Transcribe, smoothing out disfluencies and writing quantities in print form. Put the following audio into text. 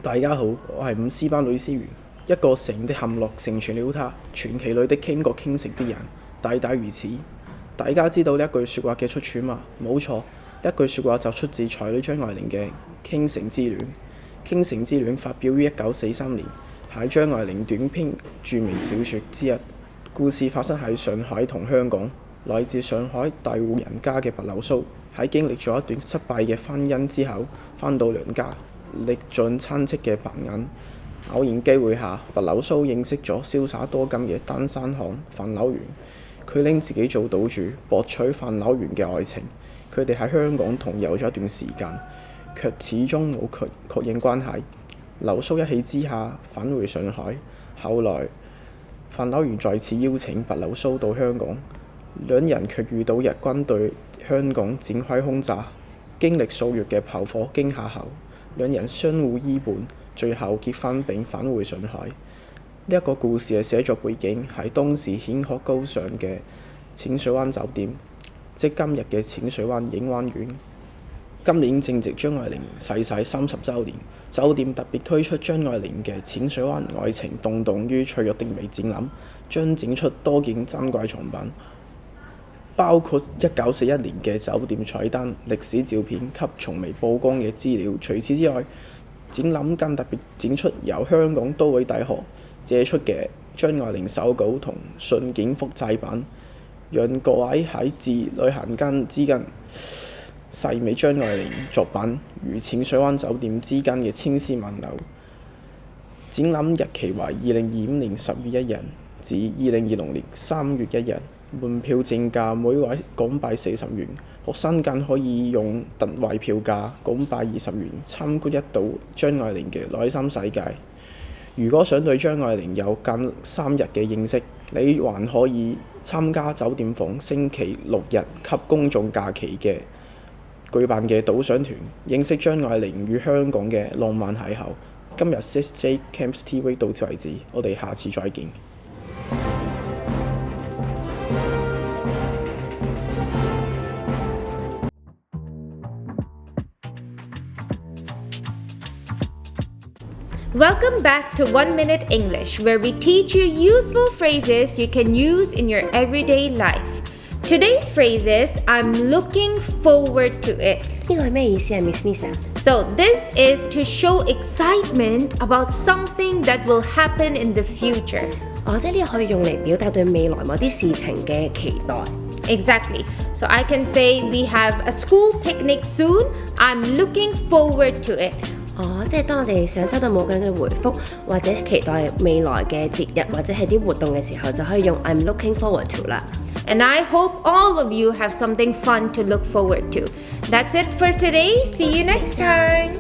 大家好，我係5C 班呂思源。一個城的陷落成全了它，傳奇裏的傾國傾城的人大抵如此。大家知道呢一句説話嘅出處嗎？冇錯，呢一句説話就出自才女張愛玲嘅《傾城之戀》。《傾城之戀》發表於1943年，係張愛玲短篇著名小説之一。故事發生喺上海同香港。來自上海大戶人家嘅白流蘇，喺經歷咗一段失敗嘅婚姻之後，返到娘家，歷盡參差嘅白眼。偶然機會下，白流蘇認識咗瀟灑多金嘅單身漢范柳原。佢拎自己做賭注，博取范柳原嘅愛情。佢哋喺香港同遊咗一段時間，卻始終冇確認關係。流蘇一氣之下返回上海，後來范柳原再次邀請白流蘇到香港，兩人卻遇到日軍對香港展開轟炸。經歷數月嘅炮火驚嚇後，兩人相互依伴，最後結婚並返回上海。呢一個故事嘅寫作背景係當時顯赫高尚嘅淺水灣酒店，即今日嘅淺水灣影灣苑。今年正值張愛玲逝世30週年，酒店特別推出張愛玲嘅淺水灣愛情動盪於脆弱的美展覽，將展出多件珍貴藏品，包括1941年嘅酒店菜單、歷史照片及從未曝光嘅資料。除此之外，展覽更特別展出由香港都會大學借出嘅張愛玲手稿同信件複製版，讓各位喺字裏行間之間細味張愛玲作品與淺水灣酒店之間嘅千絲萬縷。展覽日期為2025年10月1日至2026年3月1日，門票正價每位港幣40元，學生更可以用特惠票價港幣20元參觀一睹張愛玲嘅內心世界。如果想對張愛玲有更深入嘅認識，你還可以參加酒店房星期6日及公眾假期嘅舉辦嘅導賞團，認識張愛玲與香港嘅浪漫邂逅。今日 6J Camps TV 到此為止，我哋下次再見。Welcome back to 1 Minute English, where we teach you useful phrases you can use in your everyday life. Today's phrase is I'm looking forward to it. 呢個係咩意思啊 Miss Lisa？ So this is to show excitement about something that will happen in the future. 即係呢個可以用嚟表達對未來某啲事情嘅期待。Exactly. So I can say we have a school picnic soon. I'm looking forward to it. 即係當我哋想收到母親嘅回覆，或者期待未來嘅節日或者係啲活動嘅時候，就可以用 I'm looking forward to 啦。And I hope all of you have something fun to look forward to. That's it for today. See you next time.